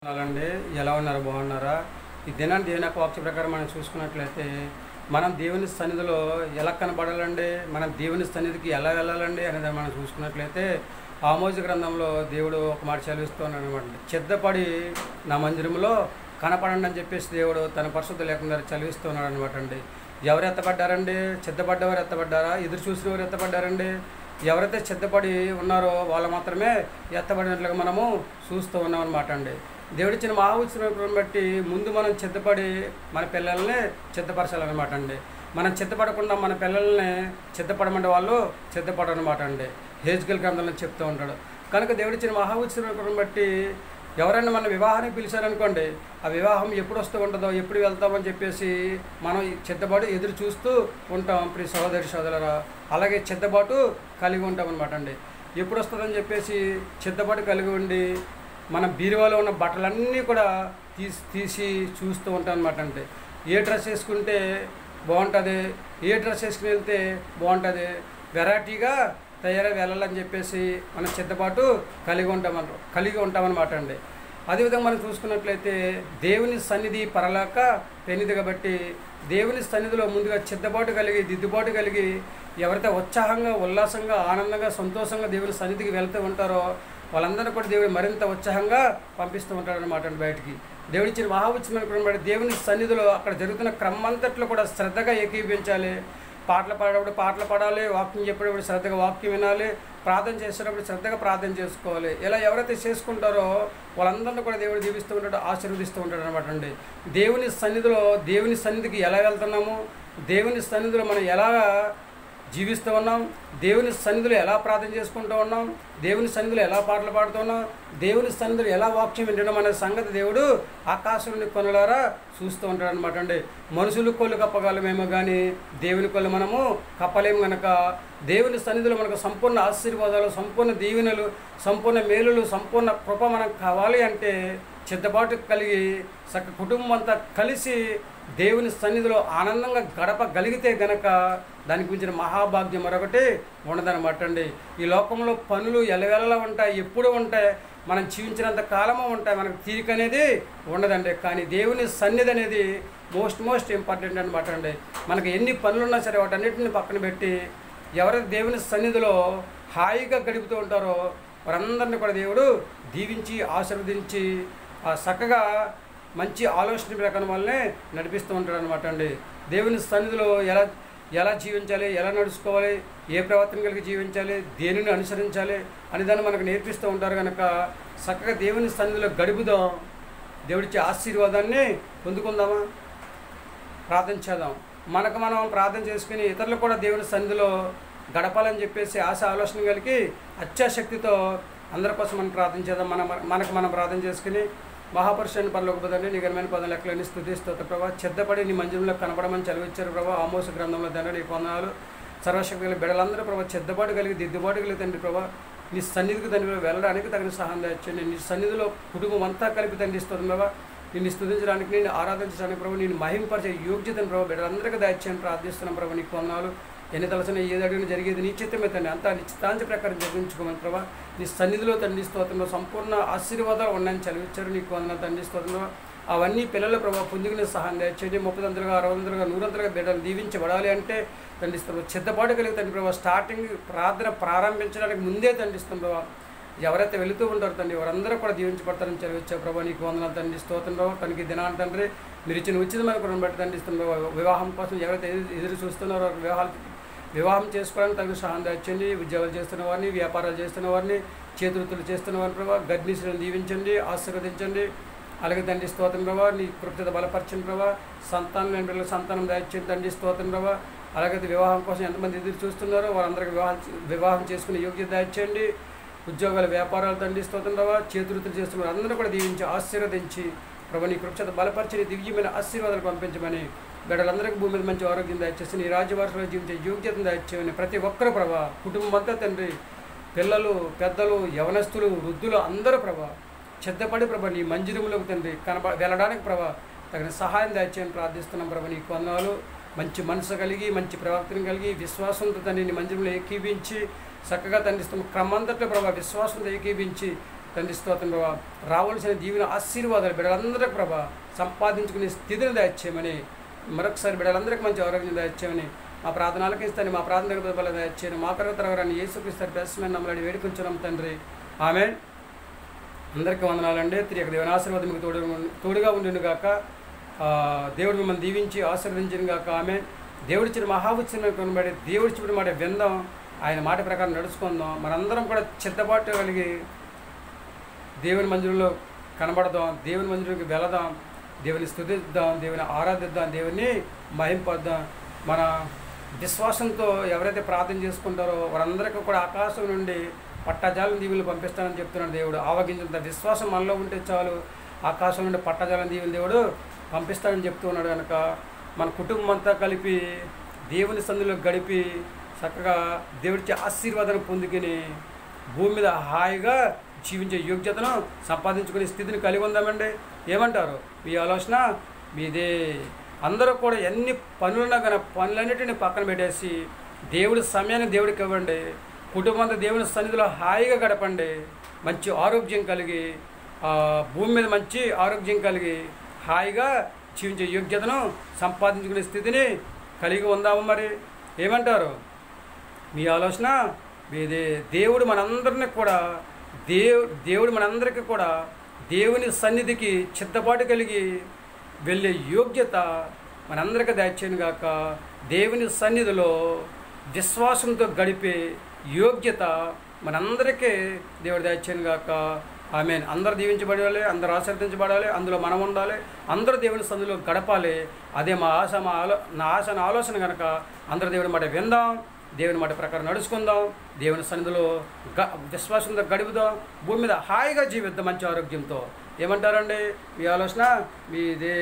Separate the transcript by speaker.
Speaker 1: అండి ఎలా ఉన్నారు బాగున్నారా ఈ దినాన్ని దేవుని యొక్క వాక్య ప్రకారం మనం చూసుకున్నట్లయితే మనం దేవుని సన్నిధిలో ఎలా కనబడాలండి మనం దేవుని సన్నిధికి ఎలా వెళ్ళాలండి అనేది మనం చూసుకున్నట్లయితే ఆమోజు గ్రంథంలో దేవుడు ఒక మాట చదివిస్తున్నాడు అనమాట. చెద్దపడి నా మందిరంలో కనపడండి అని చెప్పేసి దేవుడు తన పరిశుద్ధ లేకుండా చదివిస్తున్నాడు అనమాట అండి. ఎవరు ఎత్తపడ్డారండి? చెద్దపడ్డవారు ఎత్తపడ్డారా? ఎదురు చూసిన వారు ఎత్తపడ్డారండి? ఎవరైతే చెద్దపడి ఉన్నారో వాళ్ళు మాత్రమే ఎత్తబడినట్లుగా మనము చూస్తూ ఉన్నాం అనమాట అండి. దేవుడిచ్చిన మహాఉత్సవం బట్టి ముందు మనం చెత్తపడి మన పిల్లల్ని చెత్తపరచాలన్నమాట అండి. మనం చెత్తపడకుండా మన పిల్లల్ని చెత్తపడమంటే వాళ్ళు చెత్తపడనమాట అండి. హెజ్కేల్ గ్రంథంలో చెప్తూ ఉంటాడు. కనుక దేవుడిచ్చిన మహాఉత్సవం బట్టి ఎవరైనా మన వివాహానికి పిలిచారనుకోండి, ఆ వివాహం ఎప్పుడు వస్తూ ఉంటుందో ఎప్పుడు వెళ్తామని చెప్పేసి మనం చెత్తబాటు ఎదురు చూస్తూ ఉంటాం. ప్రియ సహోదరి సోదరులారా, అలాగే చెత్తబాటు కలిగి ఉంటాం అనమాట అండి. ఎప్పుడు వస్తుందని చెప్పేసి చెత్తబాటు కలిగి ఉండి మన బీరువాలో ఉన్న బట్టలన్నీ కూడా తీసి చూస్తూ ఉంటాం అనమాట. అంటే ఏ డ్రెస్ వేసుకుంటే బాగుంటుంది, ఏ డ్రెస్ వేసుకుని వెళ్తే బాగుంటుంది, వెరైటీగా తయారై వెళ్ళాలని చెప్పేసి మనం చెత్తబాటు కలిగి ఉంటామన్నమాట అండి. అదేవిధంగా మనం చూసుకున్నట్లయితే దేవుని సన్నిధి పరలోక పెనిది కాబట్టి దేవుని సన్నిధిలో ముందుగా చెత్తబాటు కలిగి దిద్దుబాటు కలిగి ఎవరైతే ఉత్సాహంగా ఉల్లాసంగా ఆనందంగా సంతోషంగా దేవుని సన్నిధికి వెళ్తూ ఉంటారో వాళ్ళందరూ కూడా దేవుడు మరింత ఉత్సాహంగా పంపిస్తూ ఉంటాడు అనమాట అండి. బయటికి దేవుడిచ్చిన మహాఉత్సవం బట్టి దేవుని సన్నిధిలో అక్కడ జరుగుతున్న క్రమం అంతట్లో కూడా శ్రద్ధగా ఏకీభించాలి. పాటలు పాడేటప్పుడు పాటలు పాడాలి, వాక్యం చెప్పేటప్పుడు శ్రద్ధగా వాక్యం వినాలి, ప్రార్థన చేసేటప్పుడు శ్రద్ధగా ప్రార్థన చేసుకోవాలి. ఇలా ఎవరైతే చేసుకుంటారో వాళ్ళందరినీ కూడా దేవుడు దీవిస్తూ ఉంటాడు, ఆశీర్వదిస్తూ ఉంటాడు అనమాట అండి. దేవుని సన్నిధిలో దేవుని సన్నిధికి ఎలా వెళ్తున్నాము, దేవుని సన్నిధిలో మనం ఎలా జీవిస్తూ ఉన్నాం, దేవుని సన్నిధిలో ఎలా ప్రార్థన చేసుకుంటూ ఉన్నాం, దేవుని సన్నిధిలో ఎలా పాటలు పాడుతున్నాం, దేవుని సన్నిధిలో ఎలా వాక్యం వినడం అనే సంగతి దేవుడు ఆకాశంలోని కొనులారా చూస్తూ ఉంటాడు అనమాట అండి. మనుషులు కొళ్ళు కప్పగలమేమో కానీ దేవుని కొళ్ళు మనము కప్పలేము. కనుక దేవుని సన్నిధిలో మనకు సంపూర్ణ ఆశీర్వాదాలు, సంపూర్ణ దీవెనలు, సంపూర్ణ మేలులు, సంపూర్ణ కృప మనకు కావాలి అంటే చెద్దబాటు కలిగి కుటుంబం అంతా కలిసి దేవుని సన్నిధిలో ఆనందంగా గడపగలిగితే గనక దానికి మించిన మహాభాగ్యం మరొకటి ఉండదనమాట అండి. ఈ లోకంలో పనులు ఎలవెలలా ఉంటాయి, ఎప్పుడు ఉంటాయి, మనం జీవించినంత కాలము ఉంటాయి, మనకు తీరిక అనేది ఉండదండి. కానీ దేవుని సన్నిధి అనేది మోస్ట్ ఇంపార్టెంట్ అనమాట అండి. మనకు ఎన్ని పనులున్నా సరే వాటన్నిటిని పక్కన పెట్టి ఎవరైతే దేవుని సన్నిధిలో హాయిగా గడుపుతూ ఉంటారో వారందరినీ కూడా దేవుడు దీవించి ఆశీర్వదించి చక్కగా మంచి ఆలోచన ప్రకారం వల్లనే నడిపిస్తూ ఉంటాడు అనమాట అండి. దేవుని సన్నిధిలో ఎలా జీవించాలి, ఎలా నడుచుకోవాలి, ఏ ప్రవర్తన కలిగి జీవించాలి, దేనిని అనుసరించాలి అని దాన్ని మనకు నేర్పిస్తూ ఉంటారు. కనుక చక్కగా దేవుని సన్నిధిలో గడుపుదాం, దేవుడిచ్చే ఆశీర్వాదాన్ని పొందుకుందామా, ప్రార్థన చేద్దాం. మనకు మనం ప్రార్థన చేసుకుని ఇతరులు కూడా దేవుని సన్నిధిలో గడపాలని చెప్పేసి ఆశ ఆలోచన కలిగి అత్యాశక్తితో అందరి కోసం మనం ప్రార్థన చేద్దాం. మనకు మనం ప్రార్థన చేసుకుని మహాపురుషుని పరలోకపదండి నీ ఘనమైన పదం లెక్కలని స్తుతిస్తోత్ర ప్రభా. చెద్దపడి నీ మందిరంలో కనపడమని చదివించారు ప్రభా. ఆమోసు గ్రంథంలో తండ్రి నీ వందనాలు. సర్వశక్తి కలిగి బిడ్డలందరూ ప్రభా చెద్దబాటు కలిగి దిద్దుబాటు కలిగి తండ్రి ప్రభా నీ సన్నిధికి తండ్రి వెళ్ళడానికి తగిన సహాయం తెచ్చండి. నీ సన్నిధిలో కుటుంబం అంతా కలిపి తండ్రి ఇస్తుంది ప్రభా. నిన్ను స్తుతించడానికి, నిన్ను ఆరాధించడానికి ప్రభు, నేను మహింపరిచే యోగ్యతను ప్రభు బిడ్డలందరికీ దయచేయని ప్రార్థిస్తున్నాం ప్రభు. నీకు వందనాలు. ఎన్ని తలసిన ఏది అడిగిన జరిగేది నీ చిత్తమే తండ్రి, అంతా నిశ్చితాంచ ప్రకారం జరిగించుకోమని ప్రభా. నీ సన్నిధిలో తండ్రి స్తోత్రంలో సంపూర్ణ ఆశీర్వాదాలు ఉన్నాయని చదివించారు. నీకు వందనాలు తండ్రి స్తోత్రంలో. అవన్నీ పిల్లల ప్రభావ పొందుకునే సహాయం దయచేయండి. 30 60 100 బిడ్డలు దీవించబడాలి అంటే తండ్రి స్తోత్రం. చెత్తపాటు కలిగి తండ్రి ప్రభావ స్టార్టింగ్ ప్రార్థన ప్రారంభించడానికి ముందే తండ్రి స్తోత్రం ప్రభావ ఎవరైతే వెళుతూ ఉంటారో తండ్రి వారందరూ కూడా దీవించబడతారని చదివించారు ప్రభావ. నీకు వందనాలు తండ్రి స్తోత్రం ప్రభావ. తనకి దినాన్ని తండ్రి మీరు ఇచ్చిన ఉచితమైన కూడా బట్టి తండ్రి ఇస్తున్న వివాహం కోసం ఎవరైతే ఎదురు చూస్తున్నారో వివాహం చేసుకోవడానికి తగిన సహాయం తెచ్చండి. ఉద్యోగాలు చేస్తున్న వారిని, వ్యాపారాలు చేస్తున్న వారిని, చేతివృత్తులు చేస్తున్న వారిని ప్రభావ గర్భిణీలను దీవించండి, ఆశీర్వదించండి. అలాగే తండ్రి స్తోత్రం ప్రభావ. నీ కృప్యత బలపరచండి ప్రభావ. సంతానం లేని పిల్లలకు సంతానం దయచేయండి తండ్రి స్తోత్రం ప్రభావ. అలాగే వివాహం కోసం ఎంతమంది ఎదురు చూస్తున్నారో వారందరికీ వివాహం చేసుకునే యోగ్యత దయచేయండి. ఉద్యోగాలు, వ్యాపారాలు తండ్రి స్తోత్రం ప్రభావ. చేతివృత్తులు చేస్తున్న అందరూ కూడా దీవించి ఆశీర్వదించి ప్రభు నీ కృప్యత బలపరిచి దివ్యమైన ఆశీర్వాదాలు పంపించమని బిడ్డలందరికీ భూమి మీద మంచి ఆరోగ్యం దయచేసి నీ రాజ్యవారసులో జీవించే యోగ్యతను దయచేయమని ప్రతి ఒక్కరు ప్రభా, కుటుంబం అంతా తండ్రి, పిల్లలు, పెద్దలు, యవనస్తులు, వృద్ధులు అందరూ ప్రభా చెద్దపడి ప్రభా నీ మందిరంలోకి తండ్రి వెళ్ళడానికి ప్రభా తగిన సహాయం దయచేయని ప్రార్థిస్తున్నాం ప్రభా. నీకు వందనాలు. మంచి మనసు కలిగి, మంచి ప్రవర్తన కలిగి, విశ్వాసంతో తండ్రి నీ మందిరంలో ఏకీభించి చక్కగా తండ్రిస్తాం. క్రమంతట్లో ప్రభా విశ్వాసంతో ఏకీభించి తండ్రి స్తోత్రం ప్రభా, రావాల్సిన దీవెన ఆశీర్వాదాలు బిడ్డలందరికీ ప్రభా సంపాదించుకునే స్థితిని దయచేయమని, మరొకసారి బిడ్డలందరికీ మంచి ఆరోగ్యం దయచేయమని, మా ప్రార్థనలకు ఇస్తాను, మా ప్రార్థనకు బదులు దయచేయను, మా కర్రతరగారాన్ని యేసుక్రీస్తు ప్రశ్న నమ్మలని వేడుకుంటున్నాం తండ్రి. ఆమేన్. అందరికీ వందనాలండి. తిరిగి దేవుని ఆశీర్వాదం మీకు తోడుగా ఉండును గాక. దేవుడు మిమ్మల్ని దీవించి ఆశీర్వదించిన గాక. ఆమేన్. దేవుడిచ్చిన మహావుచ్చిన కొనబడి దేవుడిచ్చిన మాట విందాం, ఆయన మాట ప్రకారం నడుచుకుందాం. మనందరం కూడా చిత్తపాటు కలిగి దేవుని మందిరంలో కనబడదాం, దేవుని మందిరంకి వెళదాం, దేవుని స్తుతిద్దాం, దేవుని ఆరాధిద్దాం, దేవుని మహింపద్దాం. మన విశ్వాసంతో ఎవరైతే ప్రార్థన చేసుకుంటారో వారందరికీ కూడా ఆకాశం నుండి పట్టజాలం దీవులు పంపిస్తానని చెప్తున్నాడు దేవుడు. ఆవగించినంత విశ్వాసం మనలో ఉంటే చాలు, ఆకాశం నుండి పట్టజాలం దీవులు దేవుడు పంపిస్తానని చెప్తున్నాడు. కనుక మన కుటుంబం అంతా కలిపి దేవుని సన్నిధిలో గడిపి చక్కగా దేవుడిచ్చే ఆశీర్వాదాన్ని పొందుకుని భూమి మీద హాయిగా జీవించే యోగ్యతను సంపాదించుకునే స్థితిని కలిగి ఉందామండి. ఏమంటారు? మీ ఆలోచన మీదే. అందరూ కూడా ఎన్ని పనులున్నా కానీ పనులన్నిటిని పక్కన పెట్టేసి దేవుడి సమయాన్ని దేవుడికి ఇవ్వండి. కుటుంబంతో దేవుని సన్నిధిలో హాయిగా గడపండి. మంచి ఆరోగ్యం కలిగి భూమి మీద మంచి ఆరోగ్యం కలిగి హాయిగా జీవించే యోగ్యతను సంపాదించుకునే స్థితిని కలిగి ఉందాము. మరి ఏమంటారు? మీ ఆలోచన మీదే. దేవుడు మనందరినీ కూడా దేవుడు మనందరికీ కూడా దేవుని సన్నిధికి చిత్తపాటు కలిగి వెళ్ళే యోగ్యత మనందరికీ దయచేయను గాక. దేవుని సన్నిధిలో విశ్వాసంతో గడిపే యోగ్యత మనందరికీ దేవుడు దయచేయను గాక. ఆమేన్. అందరూ దీవించబడాలి, అందరూ ఆశీర్వదించబడాలి, అందులో మనం ఉండాలి, అందరూ దేవుని సన్నిధిలో గడపాలి. అదే మా ఆశ, నా ఆశ, నా ఆలోచన కనుక అందరూ దేవుని మాట విందాం, దేవుని మాట ప్రకారం నడుచుకుందాం, దేవుని సన్నిధిలో విశ్వాసంతో గడుపుదాం, భూమి మీద హాయిగా జీవిద్దాం మంచి ఆరోగ్యంతో. ఏమంటారండి? మీ ఆలోచన మీదే.